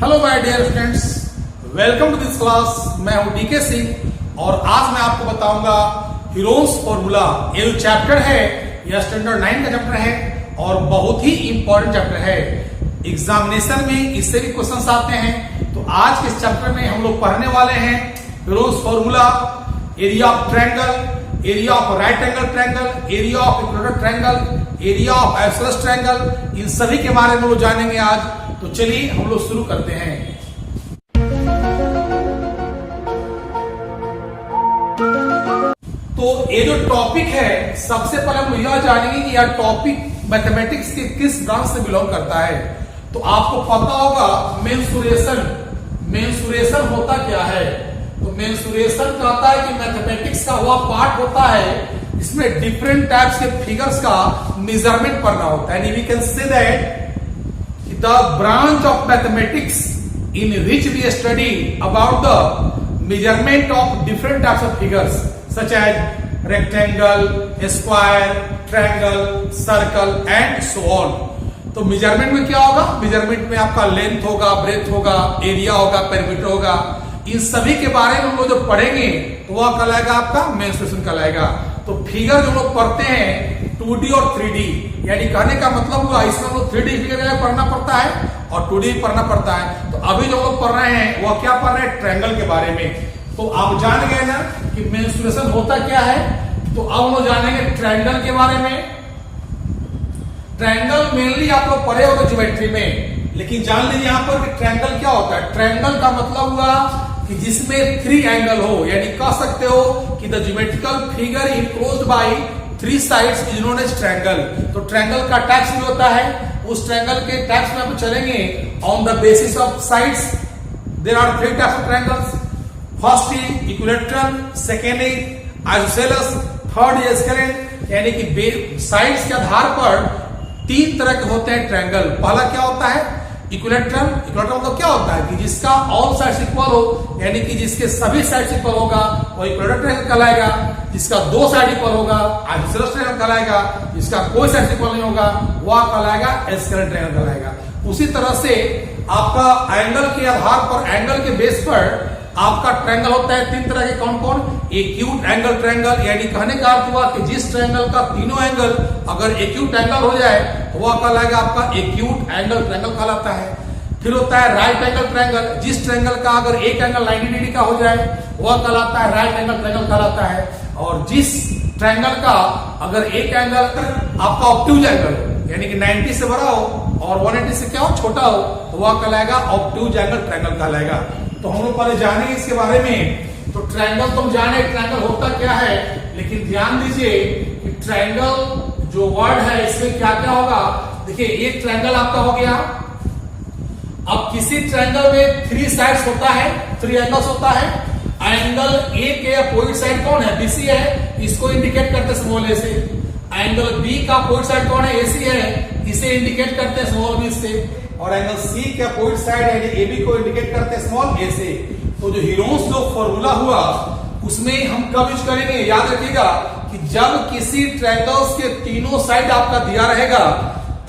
Hello my dear friends, welcome to this class. मैं हूं DK Singh और आज मैं आपको बताऊंगा हीरोज फॉर्मूला। ये जो चैप्टर है यह स्टैंडर्ड 9 का चैप्टर है और बहुत ही इंपॉर्टेंट चैप्टर है। एग्जामिनेशन में इससे भी क्वेश्चंस आते हैं। तो आज के इस चैप्टर में हम लोग पढ़ने वाले हैं Heron's formula, area of triangle, area of right angle triangle, area of equilateral triangle, area of isosceles triangle, इन सभी के बारे में लोग जानेंगे आज। तो चलिए हम लोग शुरू करते हैं। तो ये जो टॉपिक है, सबसे पहले हम यह जानेंगे कि यह टॉपिक मैथमेटिक्स के किस ब्रांच से बिलोंग करता है। तो आपको पता होगा मेंसुरेशन होता क्या है। तो मेंसुरेशन कहता है कि मैथमेटिक्स का वह पार्ट होता है इसमें डिफरेंट टाइप्स के फिगर्स का मेजरमेंट करना होता है। We can say that the branch of mathematics in which we study about the measurement of different types of figures such as rectangle, square, triangle, circle and so on। तो measurement में क्या होगा? Measurement में आपका length होगा, breath होगा, area होगा, perimeter होगा। इन सभी के बारे में हम लोग जो पढ़ेंगे तो वह कहलाएगा आपका मेंसुरेशन कहलाएगा। तो फिगर जो लोग पढ़ते हैं 2D और 3D, यानी कहने का मतलब हुआ इसमें हम लोग 3D फिगर पढ़ना पड़ता है और 2D पढ़ना पड़ता है। तो अभी जो लोग पढ़ रहे हैं वह क्या पढ़ रहे हैं? ट्रायंगल के बारे में। तो आप जान गए ना कि मेंसुरेशन होता क्या है। तो अब हम लोग जानेंगे ट्रायंगल के बारे में। ट्रायंगल मेनली आप लोग पढ़े होंगे ज्योमेट्री में, लेकिन जान लीजिए यहाँ पर कि ट्रायंगल क्या होता है। ट्रायंगल का मतलब हुआ कि जिसमें 3 एंगल हो, यानी कह सकते हो कि the geometrical figure enclosed by 3 sides is known as triangle. तो ट्रायंगल का टाइप्स भी होता है। उस ट्रायंगल के टाइप्स में हम चलेंगे on the basis of sides. There are 3 types of triangles. First is equilateral, second is isosceles, third is scalene. यानी कि साइड्स के आधार पर 3 तरह के होते हैं ट्रायंगल। पहला क्या होता है? इक्विलेटरल। इक्विलेटरल मतलब क्या होता है कि जिसका ऑल साइड्स इक्वल हो, यानी कि जिसके सभी साइड्स इक्वल होगा वो इक्विलेटरल ट्रायंगल कहलाएगा। जिसका 2 साइड इक्वल होगा आइसोसेलेस ट्रायंगल कहलाएगा। जिसका कोई साइड इक्वल नहीं होगा वह कहलाएगा स्केलेन ट्रायंगल कहलाएगा। उसी तरह से आपका एंगल के आधार पर, एंगल के बेस पर आपका ट्रायंगल होता है 3 तरह के। कौन कौन? एक्यूट एंगल ट्रायंगल, यानी कहने का अर्थ हुआ कि जिस ट्रायंगल का तीनों एंगल अगर एक्यूट एंगल हो जाए तो वह कहलाएगा आपका एक्यूट एंगल ट्रायंगल कहलाता है। फिर होता है राइट एंगल ट्रायंगल। जिस ट्रायंगल का अगर एक एंगल 90 डिग्री का हो जाए वह कहलाता है राइट एंगल ट्रायंगल कहलाता है। और जिस ट्रायंगल का अगर एक एंगल आपका ऑब्ट्यूज एंगल, यानी कि 90 से बड़ा हो और 180 से क्या हो, छोटा हो, तो वह कहलाएगा ऑब्ट्यूज एंगल ट्रायंगल कहलाएगा। तो हम लोग पहले जानेंगे इसके बारे में। तो ट्रायंगल तुम जाने ट्रायंगल होता क्या है, लेकिन ध्यान दीजिए कि ट्रायंगल जो वर्ड है इसमें क्या क्या होगा। देखिए एक ट्रायंगल आपका हो गया। अब किसी ट्रायंगल में 3 साइड्स होता है, 3 एंगल्स होता है। एंगल ए के अपोजिट साइड कौन है? बीसी है, इसको इंडिकेट करते हैं स्मॉल ए से। एंगल बी का अपोजिट साइड कौन है? एसी है, इसे इंडिकेट करते हैं स्मॉल बी से। और एंगल सी के अपोजिट साइड यानी एबी को इंडिकेट करते हैं स्मॉल ए से। तो जो हीरोज जो फॉर्मूला हुआ उसमें हम कब यूज करेंगे? याद रखिएगा कि जब किसी ट्रायंगल्स के तीनों साइड आपका दिया रहेगा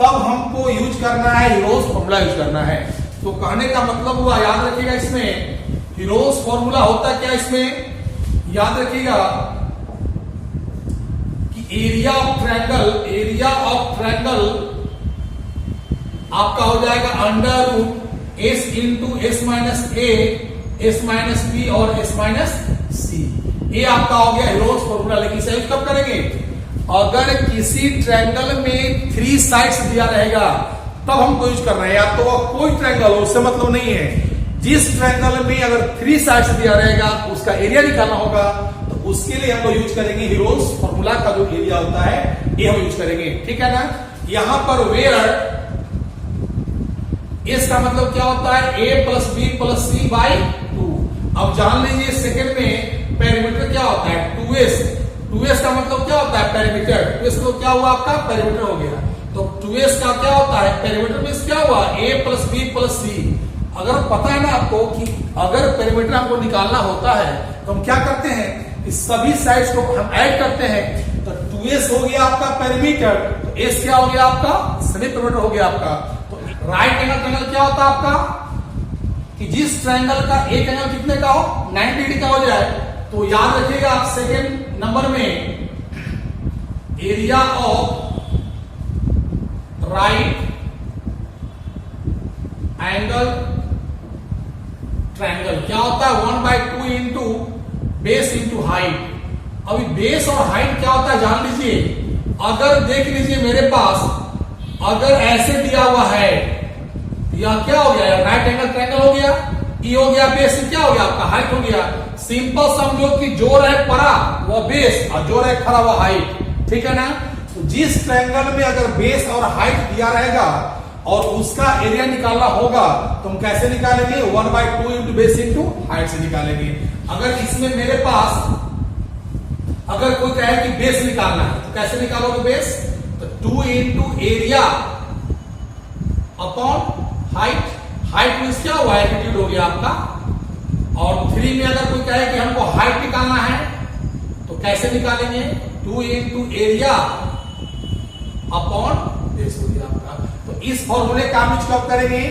तब हमको यूज करना है हीरोज फॉर्मूला यूज करना है। तो कहने का मतलब हुआ, याद रखिएगा इसमें हीरोज फॉर्मूला होता क्या इसमें, याद रखिएगा कि एरिया ऑफ ट्रायंगल आपका हो जाएगा under root S into S minus A, S minus B और एस माइनस सी। ये आपका हो गया हीरोज फॉर्मूला। लेकिन इसे यूज कब करेंगे? अगर किसी ट्रायंगल में 3 साइड्स दिया रहेगा तब हमको यूज करना है। या तो कोई ट्रायंगल हो, उससे मतलब नहीं है। जिस ट्रायंगल में अगर 3 साइड्स दिया रहेगा उसका एरिया निकालना होगा तो उसके लिए हम लोग यूज करेंगे हीरोज फॉर्मूला का जो एरिया होता है ये हम यूज करेंगे। ठीक है ना। यहां पर वेयर इसका मतलब क्या होता है? a plus B plus C by 2। अब जान लीजिए सेकंड में पेरीमीटर क्या होता है? 2s। 2s का मतलब क्या होता है? पेरीमीटर। 2s को क्या हुआ आपका? पेरीमीटर हो गया। तो 2s का क्या होता है? पेरीमीटर में क्या हुआ? a प्लस बी प्लस सी। अगर पता है ना आपको कि अगर पेरीमीटर हमको निकालना होता है तो हम क्या करते हैं? इस सभी साइड्स को हम ऐड करते हैं। तो 2s हो गया आपका पेरीमीटर, तो s क्या हो गया आपका? सेमी पेरीमीटर हो गया आपका। तो राइट एंगल ट्रायंगल क्या होता है आपका? कि जिस ट्रायंगल का एक एंगल कितने का हो 90 डिग्री का हो जाए, तो याद रखिएगा आप सेकेंड नंबर में area of right angle triangle क्या होता है 1/2 इंटू बेस इंटू हाइट। अभी बेस और हाइट क्या होता है जान लीजिए। अगर देख लीजिए मेरे पास अगर ऐसे दिया हुआ है, यह क्या हो गया राइट एंगल ट्रायंगल हो गया, ये हो गया बेस, क्या हो गया आपका हाइट हो गया। सिंपल समझो कि जो रहे परा वो बेस और जो रहे खड़ा वो हाइट, ठीक है ना। तो जिस ट्रायंगल में अगर बेस और हाइट दिया रहेगा और उसका एरिया निकालना होगा तो हम कैसे निकालेंगे 1/2 इंटू बेस इंटू हाइट से निकालेंगे। अगर इसमें मेरे पास अगर कोई कहे कि बेस निकालना है तो कैसे निकालोगे बेस, तो 2 into area upon height. Height means क्या हुआ एल्टीट्यूड हो गया आपका। और 3 में अगर कोई कहे कि हमको हाइट निकालना है तो कैसे निकालेंगे 2 इंटू एरिया अपॉन बेस हो गया आपका। तो इस फॉर्मूले का हम यूज कब करेंगे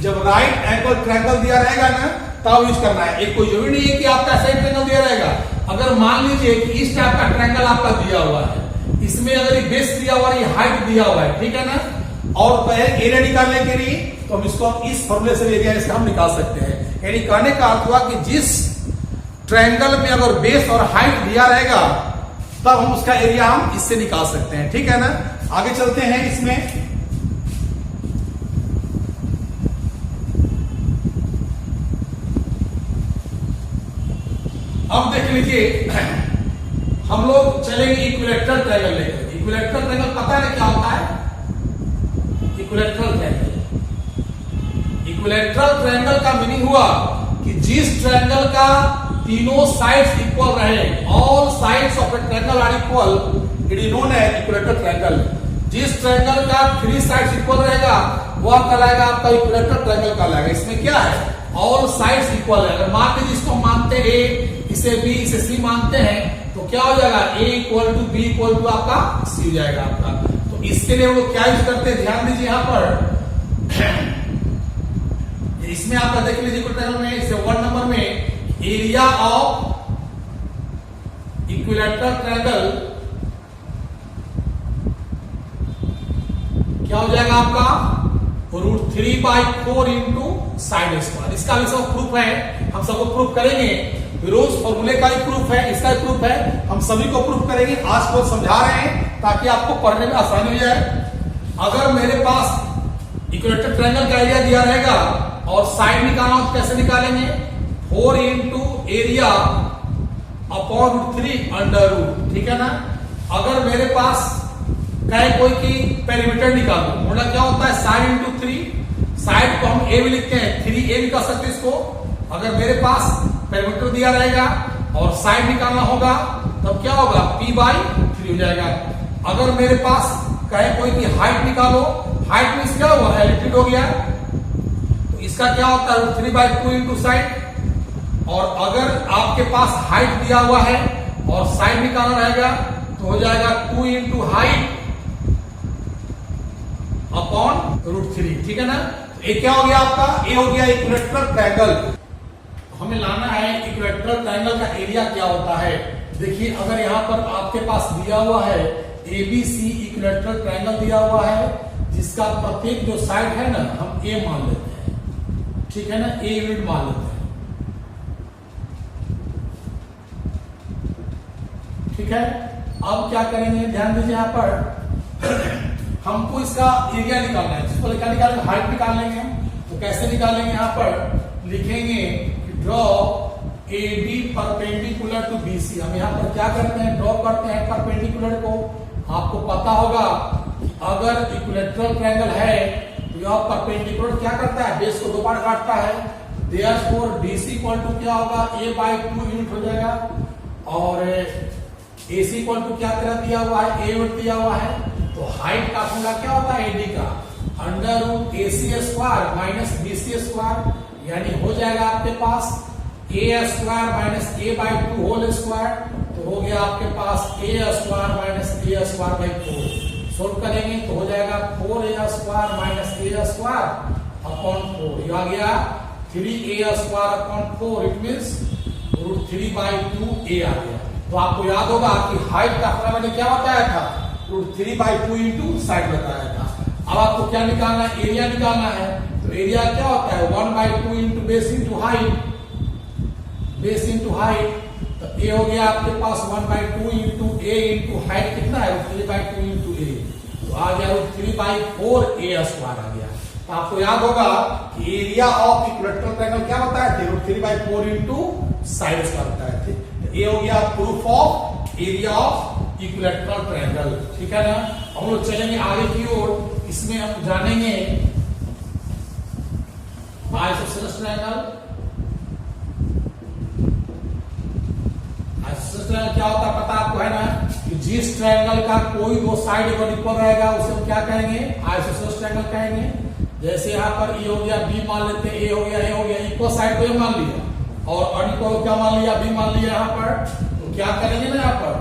जब राइट एंगल ट्रायंगल दिया रहेगा ना तब यूज करना है। एक कोई जरूरी नहीं है कि आपका साइड ट्रायंगल दिया रहेगा। अगर मान लीजिए कि इस टाइप का ट्रायंगल आपका दिया हुआ है, इसमें अगर ये बेस दिया हुआ है ये हाइट दिया हुआ है, ठीक है ना, और कहे एरिया निकालने के लिए तो हम इसको इस फॉर्मूले से एरिया इसका हम निकाल सकते हैं। यानी कहने का अर्थ हुआ कि जिस ट्रायंगल में अगर बेस और हाइट दिया रहेगा तब हम उसका एरिया हम इससे निकाल सकते हैं, ठीक है ना। आगे चलते हैं इसमें। अब देख लीजिए हम लोग चलेंगे इक्विलैटरल ट्रायंगल लेकर। इक्विलैटरल ट्रायंगल पता है क्या होता है इक्विलैटरल ट्रायंगल। इक्विलैटरल ट्रायंगल का मीनिंग हुआ कि जिस ट्रायंगल का तीनों साइड्स इक्वल रहे, all sides of a triangle are equal, it is known as equilateral triangle. जिस ट्रायंगल का 3 साइड्स इक्वल रहेगा वह कहलाएगा आपका इक्विलैटरल ट्रायंगल कहलाएगा। इसमें क्या है ऑल साइड्स इक्वल है। अगर मान लीजिए इसको मानते ए, इसे बी, इसे सी मानते हैं तो क्या हो जाएगा A equal to B equal to आपका सी हो जाएगा आपका। तो इसके लिए वो क्या यूज करते हैं ध्यान दीजिए यहां पर। इसमें आपका देख लीजिए ट्रायंगल में इसे 1 नंबर में एरिया ऑफ इक्विलैटरल ट्रायंगल क्या हो जाएगा आपका √3/4 इंटू साइड स्क्वायर। इसका भी सब प्रूफ है, हम सबको प्रूफ करेंगे। रोज फॉर्मूले का ही प्रूफ है, इसका भी प्रूफ है, हम सभी को प्रूफ करेंगे। आज को समझा रहे हैं ताकि आपको पढ़ने में आसानी हो जाए। अगर मेरे पास इक्विलैटरल ट्रायंगल का एरिया दिया रहेगा और साइड निकालना हो तो कैसे निकालेंगे 4 इंटू एरिया अपॉन √3 ठीक है ना। अगर मेरे पास कहे कोई की पेरीमीटर निकालो, मतलब क्या होता है साइड इंटू 3, साइड को हम ए भी लिखते हैं, 3a भी कर सकते हैं इसको। अगर मेरे पास पेरीमीटर दिया रहेगा और साइड निकालना होगा तब क्या होगा p/3 हो जाएगा। अगर मेरे पास कहे कोई की हाइट निकालो, हाइट मीन्स क्या हुआ एल्टीट्यूड हो गया, तो इसका क्या होता है 3/2 इंटू साइड। और अगर आपके पास हाइट दिया हुआ है और साइड निकालना रहेगा तो हो जाएगा 2 इंटू हाइट अपॉन √3, ठीक है ना। तो ये क्या हो गया आपका ये हो गया इक्विलैटरल ट्रायंगल। हमें लाना है इक्विलैटरल ट्रायंगल का एरिया क्या होता है। देखिए अगर यहां पर आपके पास दिया हुआ है ABC इक्विलैटरल ट्रायंगल दिया हुआ है जिसका प्रत्येक जो साइड है ना हम A मान लेते हैं, ठीक है ना, A यूनिट मान लेते हैं, ठीक है। अब क्या करेंगे ध्यान दीजिए यहां पर हमको इसका एरिया निकालना है, जिसको क्या निकालेंगे हाइट निकाल लेंगे। तो कैसे निकालेंगे यहां पर लिखेंगे draw AB perpendicular to BC। हम यहाँ पर क्या करते हैं ड्रॉ करते हैं परपेंडिकुलर को। आपको पता होगा अगर इक्विलैटरल ट्रायंगल है तो यह परपेंडिकुलर क्या करता है बेस को 2 बार काटता है। देयरफॉर BC इक्वल टू क्या होगा A/2 यूनिट हो जाएगा और AC इक्वल टू क्या तरह दिया हुआ है A यूनिट दिया हुआ है। तो हाइट का फॉर्मूला क्या होता है AD का √AC² माइनस BC स्क्वायर, यानी हो जाएगा आपके पास A² minus A/2 whole square. तो हो गया आपके पास A² माइनस A²/4। सोल्व करेंगे तो हो जाएगा 4A² माइनस A² अपॉन 4। ये आ गया 3a² upon 4 it means √3/2a आ गया। तो आपको याद होगा कि हाइट का अपना मैंने क्या बताया था, √3/2 इंटू साइड बताया था। अब आपको क्या निकालना है, एरिया निकालना है। तो एरिया क्या होता है 1/2 into base into height, base into height. तो ए हो गया आपके पास 1/2 इंटू ए इंटू हाइट कितना है √3/2 इंटू ए, तो आ गया √3/4a² आ गया। तो आपको याद होगा कि एरिया ऑफ इक्विलैटरल ट्रायंगल क्या बताया थे, √3/4 इंटू साइड्स का बताया थे। तो ये हो गया proof of area of equilateral triangle, ठीक है ना। हम लोग चलेंगे आगे की ओर, इसमें हम जानेंगे आइसोसेलेस ट्रायंगल। आइसोसेलेस ट्रायंगल क्या होता है पता आपको है ना, कि जिस ट्रायंगल का कोई दो साइड अगर इक्वल रहेगा उसे हम क्या कहेंगे, आइसोसेलेस ट्रायंगल कहेंगे। जैसे यहाँ पर ए हो गया बी मान लेते हैं, ए हो गया इक्वल साइड को मान लिया, और अनइक्वल क्या मान लिया, बी मान लिया। यहाँ पर तो क्या करेंगे ना, यहाँ पर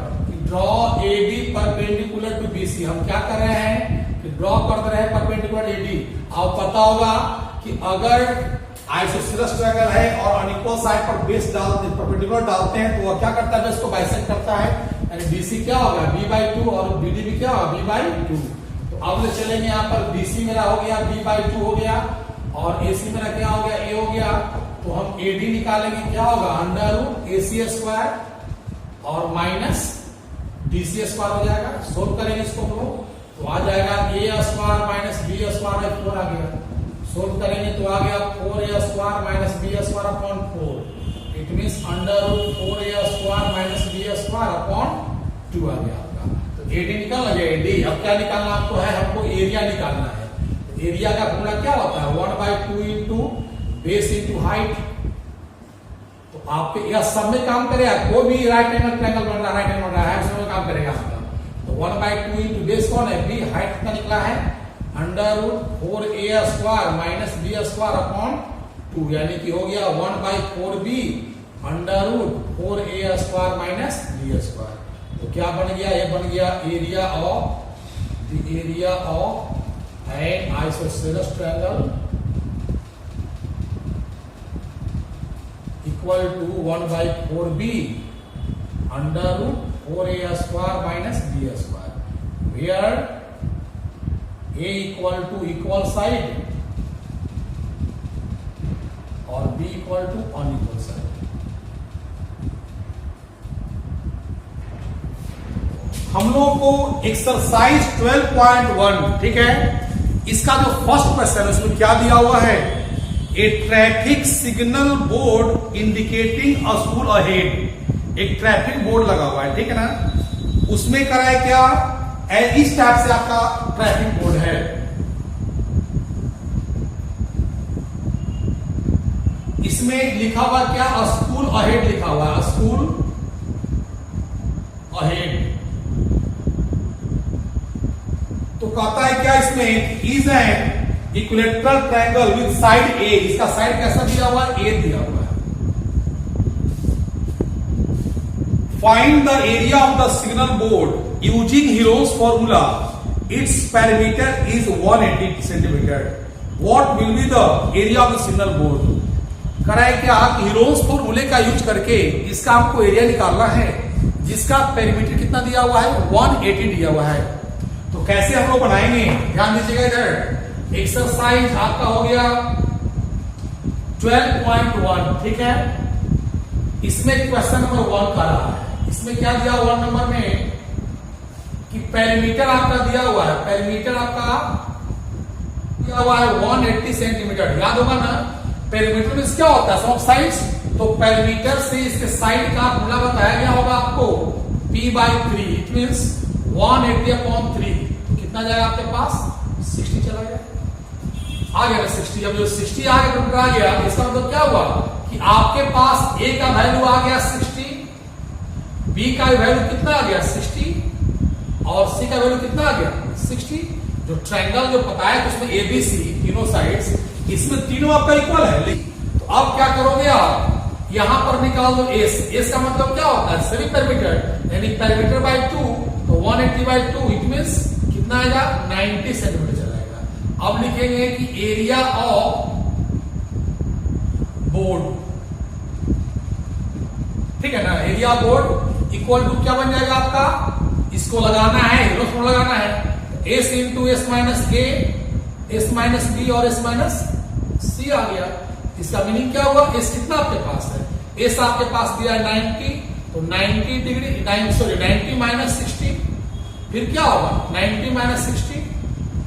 draw A B perpendicular to B C. हम क्या कर रहे हैं कि ड्रॉ कर रहे हैं परपेंडिकुलर ए डी। आप पता होगा कि अगर आइसोसेलेस ट्रायंगल है और अनइक्वल साइड पर बेस डालते परपेंडिकुलर डालते हैं तो वह क्या करता है, बेस को बाइसेक्ट करता है, यानी BC क्या होगा b/2 और BD भी क्या होगा b/2। तो अब ले चलेंगे यहाँ पर BC मेरा हो गया b/2 हो गया, और AC मेरा क्या हो गया a हो गया। तो हम AD निकालेंगे, क्या होगा √AC² और माइनस DC² हो जाएगा। सोल्व करेंगे इसको हम लोग, तो आ जाएगा a² माइनस b² 4 आ गया। सोल्व करेंगे तो आ गया 4a² minus b² upon 4, it means √4a² minus b² upon 2 आ गया आपका। तो AD निकाल गया AD। अब क्या निकालना आपको है, हमको एरिया निकालना है। तो एरिया का फॉर्मूला क्या होता है 1/2 इंटू बेस इंटू हाइट। तो आपके यह सब में काम करेगा, कोई भी राइट एंगल ट्रायंगल बन रहा है, राइट एंगल बन रहा है, उसमें काम करेगा आपका। तो 1/2 इंटू बेस कौन है b, हाइट कितना निकला है √4a² माइनस b² अपॉन 2, यानी कि हो गया 1/4b √4a² माइनस b²। तो क्या बन गया, ये बन गया area of an isosceles triangle equal to 1/4b √4a² minus b², where A equal to equal side और B equal to unequal side. हम लोगों को एक्सरसाइज 12.1, ठीक है, इसका जो फर्स्ट क्वेश्चन है उसमें क्या दिया हुआ है, a traffic signal board indicating a school ahead. एक ट्रैफिक बोर्ड लगा हुआ है, ठीक है ना, उसमें करा है क्या, इस टाइप से आपका ट्रैफिक बोर्ड है। इसमें लिखा हुआ क्या, स्कूल अहेड लिखा हुआ है, स्कूल अहेड। तो कहता है क्या इसमें, is an equilateral triangle with side A. इसका साइड कैसा दिया हुआ है, ए दिया हुआ है। Find the area of the signal board using heroes formula, it's parameter is 180 centimetre. What will be the area of the signal board. कराए क्या, हीरोज फॉर्मूले का यूज करके इसका आपको एरिया निकालना है, जिसका पैरामीटर कितना दिया हुआ है 180 दिया हुआ है। तो कैसे हम लोग बनाएंगे, ध्यान दीजिएगा इधर। एक्सरसाइज आपका हो गया 12.1, ठीक है। इसमें क्वेश्चन नंबर 1 का रहा है। इसमें क्या दिया 1 नंबर में कि पैरामीटर आपका दिया हुआ है, पैरामीटर आपका दिया हुआ है 180 सेंटीमीटर। याद होगा ना, पैरामीटर में क्या होता है, सम ऑफ साइड्स। तो पैरामीटर से इसके साइड का फॉर्मूला बताया गया होगा आपको p/3, इट मींस 180 अपॉन 3। तो कितना जाएगा आपके पास 60 चला गया, आ गया ना 60। जब जो 60 आ गया, आ गया, इसका मतलब क्या हुआ कि आपके पास a का वैल्यू आ गया 60, b का वैल्यू कितना आ गया 60, और c का वैल्यू कितना आ गया 60। जो ट्रायंगल जो पता है उसमें ABC तीनों साइड्स, इसमें तीनों आपका इक्वल है। तो अब क्या करोगे आप, यहां पर निकाल दो S का मतलब क्या होता है सभी पैरामीटर, यानी पैरामीटर बाय 2, तो 180/2 इट मींस कितना आएगा 90 सेंटीमीटर चलाएगा। अब लिखेंगे कि एरिया ऑफ बोर्ड, ठीक है ना, एरिया बोर्ड इक्वल टू क्या बन जाएगा आपका, इसको लगाना है, हीरोस को लगाना है, S into S minus A, S minus B और एस माइनस सी आ गया। इसका मीनिंग क्या होगा, एस कितना आपके पास है, एस आपके पास दिया है 90, तो 90 डिग्री 90 माइनस 60, फिर क्या होगा 90 माइनस 60,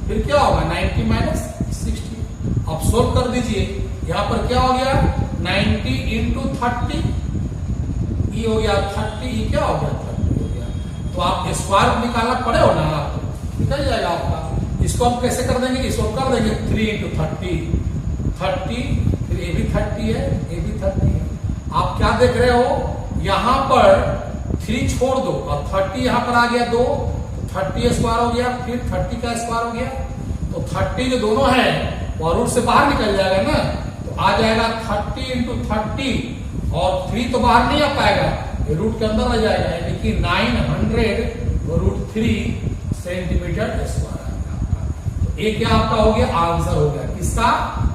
फिर क्या होगा 90 माइनस 60। अब सोल्व कर दीजिए, यहां पर क्या हो गया 90 इंटू 30, ये हो गया 30, ये क्या हो गया 30 हो गया। तो आप स्क्वायर निकालना पड़े हो ना, आप निकल जाएगा आपका। इसको हम कैसे कर देंगे, इसको कर देंगे 3 इंटू 30, 30, फिर ये भी 30 है, ये भी 30 है। आप क्या देख रहे हो, यहां पर 3 छोड़ दो और 30 यहां पर आ गया 2, 30 स्क्वायर हो गया, फिर 30 का स्क्वायर हो गया, तो 30 जो दोनों है वो रूट से बाहर निकल जाएगा ना, तो आ जाएगा 30 इंटू 30 और 3 तो बाहर नहीं आ पाएगा, ये रूट के अंदर आ जाएगा, यानी कि 900 रूट 3 सेंटीमीटर स्क्वायर आएगा आपका। तो ये क्या आपका हो गया, आंसर हो गया किसका,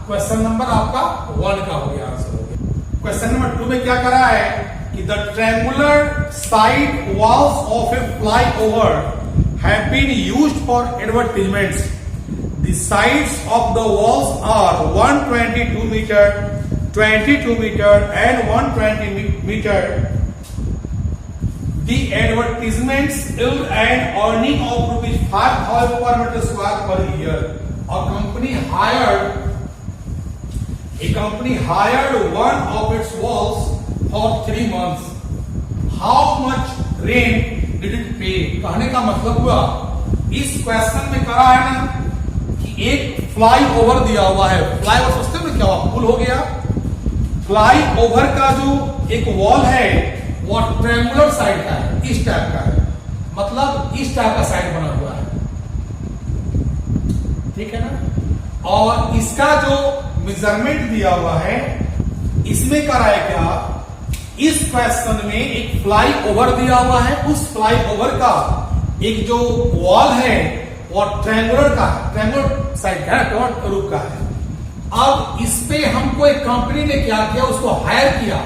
क्वेश्चन नंबर आपका 1 का हो गया, आंसर हो गया। क्वेश्चन नंबर 2 में क्या करा है कि the triangular side walls of a flyover have been used for advertisements. The sides of the walls are 122 meter, 22 meter and 120 meter. The advertisements yield an earning of rupees 5,000 per meter square per year. A company hired one of its walls for 3 months. How much rent did it pay? कहने का मतलब हुआ, इस question में करा है ना, एक फ्लाई ओवर दिया हुआ है, फ्लाई ओवर सोचते हो क्या हुआ, पुल हो गया। फ्लाई ओवर का जो एक वॉल है वो ट्रायंगुलर साइड का है, इस टाइप का है, मतलब इस टाइप का साइड बना हुआ है, ठीक है ना। और इसका जो मेजरमेंट दिया हुआ है, इसमें करा है क्या, इस क्वेश्चन में एक फ्लाई ओवर दिया हुआ है, उस फ्लाई ओवर का एक जो वॉल है और ट्रायंगुलर का, ट्रायंगुलर साइड का है, रूप का है। अब इस पे हमको एक कंपनी ने क्या किया, उसको हायर किया,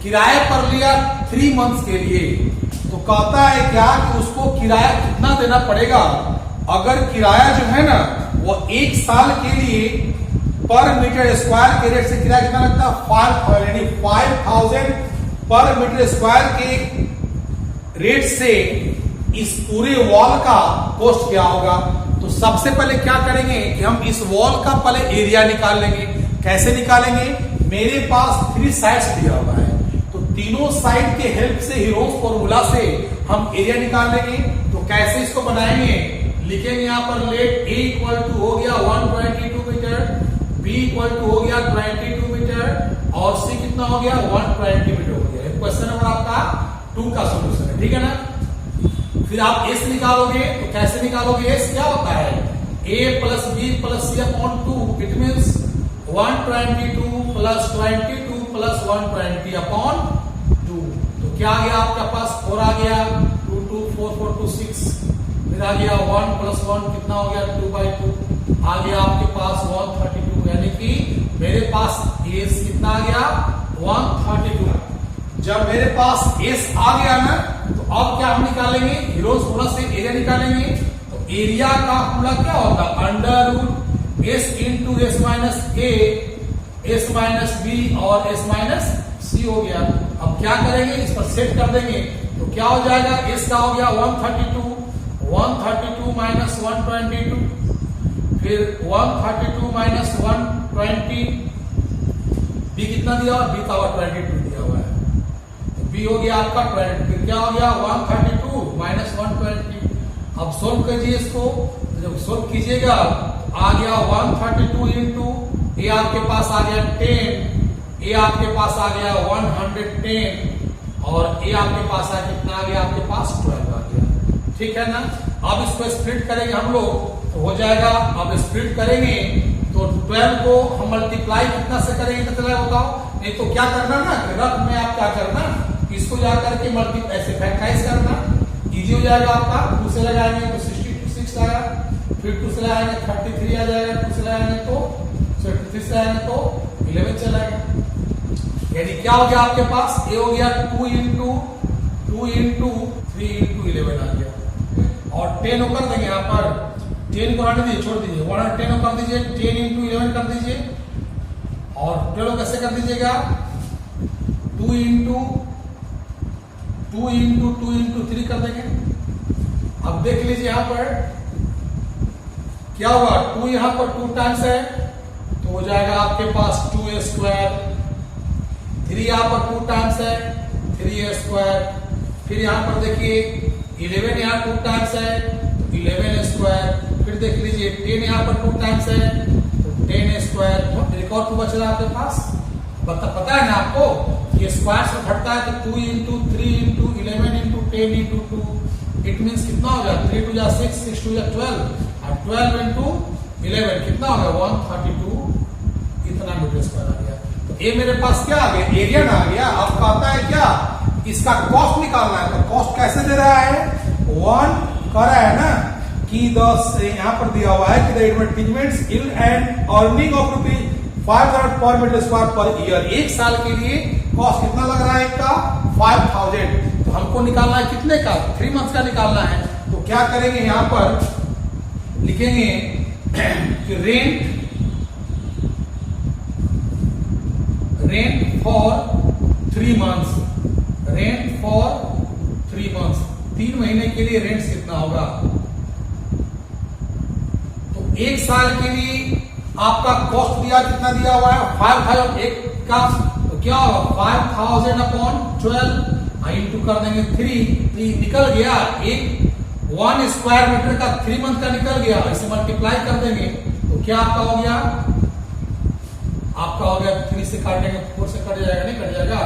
किराए पर लिया 3 मंथ्स के लिए। तो कहता है क्या कि उसको किराया कितना देना पड़ेगा, अगर किराया जो है ना वो 1 साल के लिए पर मीटर स्क्वायर के रेट से किराया कितना लगता है 5,000, यानी 5,000 पर मीटर स्क्वायर के रेट से इस पूरे वॉल का कॉस्ट क्या होगा। तो सबसे पहले क्या करेंगे कि हम इस वॉल का पहले एरिया निकाल लेंगे। कैसे निकालेंगे, मेरे पास 3 साइड्स दिया हुआ है, तो तीनों साइड के हेल्प से हीरोस फॉर्मूला से हम एरिया निकाल लेंगे। तो कैसे इसको बनाएंगे, लिखेंगे यहां पर लेट ए इक्वल टू हो गया 122 मीटर, बी इक्वल टू हो गया 22 मीटर और सी कितना हो गया 120 मीटर हो गया। क्वेश्चन नंबर आपका 2 का सोल्यूशन है, ठीक है ना। फिर आप एस निकालोगे, तो कैसे निकालोगे, एस क्या होता है, A plus B plus C upon 2, it means 122 plus 22 plus 120 upon 2। तो क्या आ गया आपका पास 4 आ गया, 2 2 4 4 2 6, फिर आ गया 1 प्लस 1 कितना हो गया 2/2, आ गया आपके पास 132, यानी कि मेरे पास एस कितना आ गया 132। जब मेरे पास एस आ गया ना, तो अब क्या हम निकालेंगे, हीरोस फॉर्मूला से एरिया निकालेंगे। तो एरिया का फॉर्मूला क्या होता है, under root S into S minus A, S minus B और एस माइनस सी हो गया। अब क्या करेंगे, इस पर सेट कर देंगे, तो क्या हो जाएगा, एस का हो गया 132, 132 माइनस 122, फिर 132 माइनस 120, बी कितना दिया हुआ, बी का 22 दिया हुआ है, बी हो गया आपका 20, फिर क्या हो गया 132 माइनस 120। अब सोल्व कीजिए इसको, जब सोल्व कीजिएगा आ गया 132 इंटू ए आपके पास आ गया 10, ए आपके पास आ गया 110 और ए आपके पास आ कितना आ गया आपके पास 12 आ गया, ठीक है ना। अब इसको स्प्लिट करेंगे हम लोग, तो हो जाएगा, अब स्प्लिट करेंगे तो 12 को हम मल्टीप्लाई कितना से करेंगे, कितना बताओ, नहीं तो क्या करना ना, रफ में आप क्या करना, इसको जाकर के मल्टीप्लाई ऐसे फैक्टराइज करना, इजी हो जाएगा आपका। 2 से लगाएंगे तो 66 आएगा, फिर 2 से लगाएंगे 33 आ जाएगा, 2 से लगाएंगे तो 33 से लगाएंगे तो 11 चलाएगा। यानी क्या हो गया आपके पास, ए हो गया 2 इंटू 3 इंटू 11 आ गया। और 10 को कर देंगे यहाँ पर, 10 को हटा दीजिए, छोड़ दीजिए, 110 को कर दीजिए, 10 इंटू 11 कर दीजिए। और 12 कैसे कर दीजिएगा, 2 इंटू 3 कर देंगे। अब देख लीजिए यहां पर क्या होगा, 2 यहां पर 2 टाइम्स है तो हो जाएगा आपके पास 2a स्क्वायर। 3 यहां पर 2 टाइम्स है, 3a स्क्वायर। फिर यहां पर देखिए 11 यहां 2 टाइम्स है तो 11a स्क्वायर। फिर देख लीजिए 10 यहां पर 2 टाइम्स है तो 10a स्क्वायर। एक और 2 बच रहा है आपके पास, पता है ना आपको, ये स्क्वायर से घटता है तो 2 into 3 into 11 into 10 into 2, it means कितना हो गया, 3 2 जा 6, 6 2 जा 12, और 12 इंटू 11 कितना हो गया, 132, इतना मीटर स्क्वायर आ गया। तो ये मेरे पास क्या आ गया, एरिया ना आ गया। अब कहता है क्या, इसका कॉस्ट निकालना है। तो कॉस्ट कैसे दे रहा है, 1 कह रहा है ना कि यहाँ पर दिया हुआ है कि the advertisements yield and earning of ₹500 पर मीटर स्क्वायर पर ईयर। एक साल के लिए कॉस्ट कितना लग रहा है इसका, 5000। तो हमको निकालना है कितने का, 3 मंथ का निकालना है। तो क्या करेंगे, यहां पर लिखेंगे कि rent for 3 months, rent for 3 months, 3 महीने के लिए रेंट कितना होगा। तो एक साल के लिए आपका कॉस्ट दिया, कितना दिया हुआ है, 5000 एक का, तो क्या होगा 5000 अपॉन 12 इंटू कर देंगे 3 निकल गया, एक 1 स्क्वायर मीटर का 3 मंथ का निकल गया, इसे मल्टीप्लाई कर देंगे तो क्या आपका हो गया, आपका हो गया 3 से काटेंगे 4 से कट जाएगा, नहीं कट जाएगा,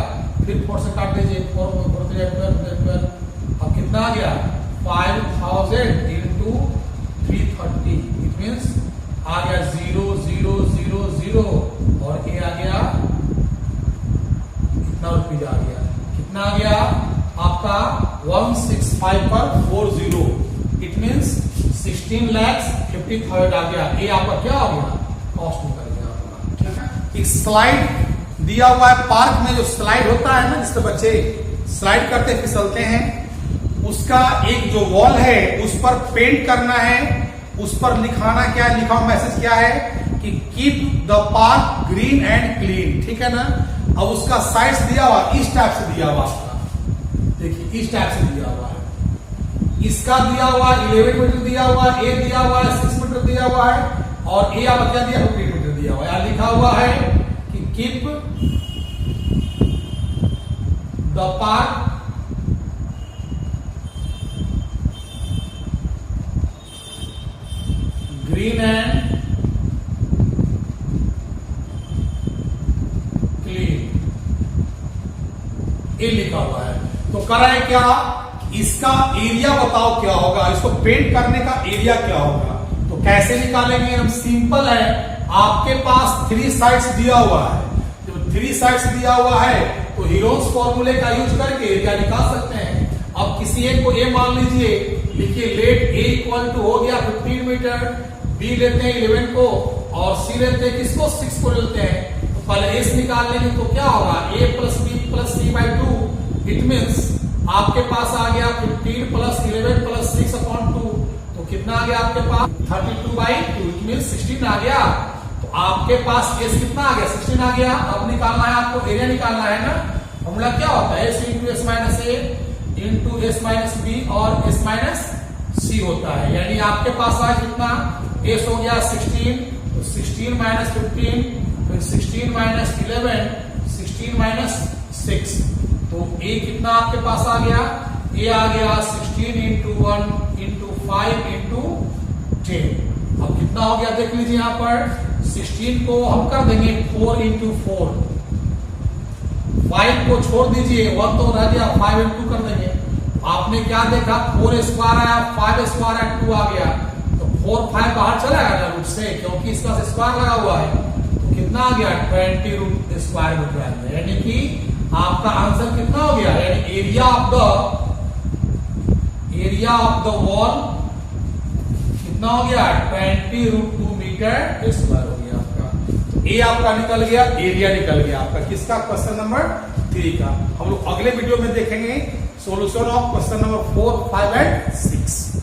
फिर 4 से काट दीजिए, 4 12, अब कितना आ गया 5000 इंटू 330, इट मीन्स आ गया 0 0 0 0 और ये आ गया इतना रुपया आ गया, कितना आ गया आपका 165 पर 40, इट मीन्स 16,50,000 आ गया। ये आपका क्या हो गया, कॉस्ट निकल गया आपका। ठीक है, एक स्लाइड दिया हुआ है, पार्क में जो स्लाइड होता है ना, जिससे बच्चे स्लाइड करते फिसलते हैं, उसका एक जो वॉल है उस पर पेंट करना है, उस पर लिखाना क्या है, लिखा मैसेज क्या है कि keep the park green and clean. ठीक है ना। अब उसका साइज दिया हुआ इस टाइप से दिया हुआ, देखिए इस टाइप से दिया हुआ है, इसका दिया हुआ 11 मीटर दिया हुआ है, ए दिया हुआ है 6 मीटर दिया हुआ है, और ए आप क्या दिया 15 मीटर दिया हुआ है। यहां लिखा हुआ है कि keep the park green and clean, ये लिखा हुआ है। तो कराए क्या, इसका एरिया बताओ क्या होगा, इसको पेंट करने का एरिया क्या होगा। तो कैसे निकालेंगे हम, सिंपल है, आपके पास 3 साइड्स दिया हुआ है, जब 3 साइड्स दिया हुआ है तो हीरोज फॉर्मूले का यूज करके एरिया निकाल सकते हैं। अब किसी एक को ए मान लीजिए, लिखिए लेट ए इक्वल टू हो गया 15 मीटर, बी लेते हैं 11 को, और सी लेते हैं किसको 6 को लेते हैं। तो पहले एस निकाल लेंगे तो क्या होगा, A plus B plus C by 2, it means आपके पास आ गया 15 प्लस 11 प्लस 6 अपॉन 2, तो कितना आ गया आपके पास 32 बाई 2, इट मीन्स 16 आ गया। तो आपके पास एस कितना आ गया, 16 आ गया। अब निकालना है आपको, एरिया निकालना है ना, फॉर्मूला क्या होता है, एस इंटू एस माइनस ए इंटू एस माइनस बी और एस माइनस सी होता है। यानी आपके पास आज कितना, एस हो गया 16, तो 16 माइनस 15, फिर 16 माइनस 11, 16 माइनस 6, तो ए कितना आपके पास आ गया, ए आ गया 16 इंटू 1 इंटू 5 इंटू 10। अब कितना हो गया देख लीजिए, यहां पर 16 को हम कर देंगे 4 इंटू 4, 5 को छोड़ दीजिए, 1 तो रह गया, 5 इंटू कर देंगे। आपने क्या देखा, 4 स्क्वायर आया, 5 स्क्वायर आया, 2 आ गया, तो 4 5 बाहर चला गया रूट से, क्योंकि इसका स्क्वायर लगा हुआ है। तो कितना आ गया 20 रूट स्क्वायर मीटर, यानी कि आपका आंसर कितना हो गया, यानी एरिया ऑफ द वॉल कितना हो गया 20 रूट 2 मीटर स्क्वायर हो गया आपका। तो ए आपका निकल गया, एरिया निकल गया आपका किसका, क्वेश्चन नंबर 3 का। हम लोग अगले वीडियो में देखेंगे solution of question number 4, 5 and 6।